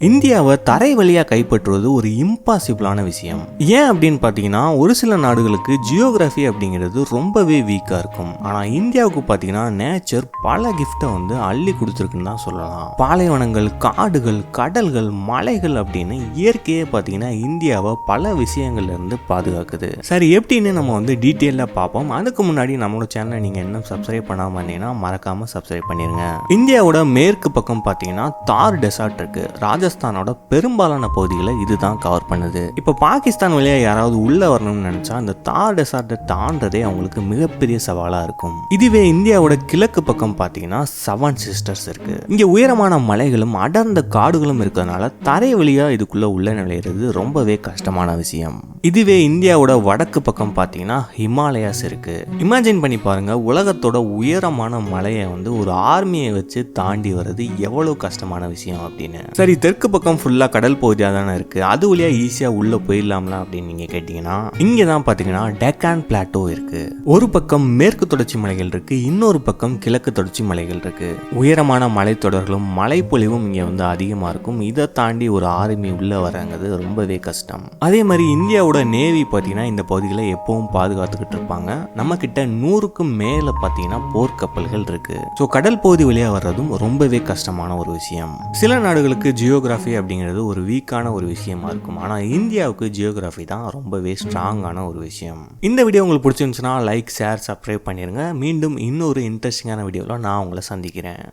இந்தியாவை தரை வழியா கைப்பற்றுவது ஒரு இம்பாசிபிளான விஷயம். ஏன் அப்படின்னு பார்த்தீங்கன்னா, ஒரு சில நாடுகளுக்கு ஜியோகிராஃபி அப்படிங்கிறது ரொம்பவே வீக்காக இருக்கும். ஆனால் இந்தியாவுக்கு பார்த்தீங்கன்னா நேச்சர் பல கிஃப்டை அள்ளி கொடுத்துருக்குன்னு தான் சொல்லலாம். பாலைவனங்கள், காடுகள், கடல்கள், மலைகள் அப்படின்னு இயற்கையே பார்த்தீங்கன்னா இந்தியாவை பல விஷயங்கள்ல இருந்து பாதுகாக்குது. சரி, எப்படின்னு நம்ம டீட்டெயிலாக பார்ப்போம். அதுக்கு முன்னாடி நம்மளோட சேனலை நீங்கள் இன்னும் சப்ஸ்கிரைப் பண்ணாமல் இருந்தீங்கன்னா மறக்காம சப்ஸ்கிரைப் பண்ணிருங்க. இந்தியாவோட மேற்கு பக்கம் பார்த்தீங்கன்னா தார் டெசார்ட் இருக்கு. ராஜஸ்தானோட பெரும்பாலான பகுதிகளை இதுதான் கவர் பண்ணுது. இப்ப பாகிஸ்தான் வழியா யாராவது உள்ள வரணும்னு நினைச்சா அந்த தார் டெசார்ட்டை தாண்டதே அவங்களுக்கு மிகப்பெரிய சவாலா இருக்கும். இதுவே இந்தியாவோட கிழக்கு பக்கம் பாத்தீங்கன்னா 7 சிஸ்டர்ஸ் இருக்கு. இங்க உயரமான மலைகளும் அடர்ந்த காடுகளும் இருக்கிறதுனால தரை வழியா இதுக்குள்ள உள்ள நுழையிறது ரொம்பவே கஷ்டமான விஷயம். இதுவே இந்தியாவோட வடக்கு பக்கம் பாத்தீங்கன்னா ஹிமாலயாஸ் இருக்கு. இமேஜின் பண்ணி பாருங்க, உலகத்தோட உயரமான மலையை ஒரு ஆர்மியை வச்சு தாண்டி வர்றது எவ்வளவு கஷ்டமான விஷயம் அப்படின்னு. சரி, தெற்கு பக்கம் ஃபுல்லா கடல் பகுதியாக தானே இருக்கு. அது வழியா ஈஸியா உள்ள போயிடலாம்ல அப்படின்னு நீங்க கேட்டீங்கன்னா, இங்க தான் பாத்தீங்கன்னா டெக்கான் பிளாட்டோ இருக்கு. ஒரு பக்கம் மேற்கு தொடர்ச்சி மலைகள் இருக்கு, இன்னொரு பக்கம் கிழக்கு தொடர்ச்சி மலைகள் இருக்கு. உயரமான மலைத்தொடர்களும் மழைப்பொழிவும் இங்க அதிகமா இருக்கும். இதை தாண்டி ஒரு ஆர்மி உள்ள வர்றது ரொம்பவே கஷ்டம். அதே மாதிரி இந்தியாவோட நேவி பாத்தீங்கன்னா இந்த பகுதிகளை எப்பவும் பாதுகாத்துக்கிட்டு இருப்பாங்க. நம்ம கிட்ட 100க்கும் மேல பாத்தீங்கன்னா போர்க்கப்பல்கள் இருக்கு. ஸோ கடல் பகுதி வழியா வர்றதும் ரொம்பவே கஷ்டமான ஒரு விஷயம். சில நாடுகளுக்கு ஜியோகிராஃபி அப்படிங்கிறது ஒரு வீக்கான ஒரு விஷயமா இருக்கும். ஆனால் இந்தியாவுக்கு ஜியோகிராஃபி தான் ரொம்பவே ஸ்ட்ராங்கான ஒரு விஷயம். இந்த வீடியோ உங்களுக்கு பிடிச்சிருந்துச்சுன்னா லைக், ஷேர், சப்ஸ்கிரைப் பண்ணிருங்க. மீண்டும் இன்னொரு இன்ட்ரெஸ்டிங்கான வீடியோவில் நான் உங்களை சந்திக்கிறேன்.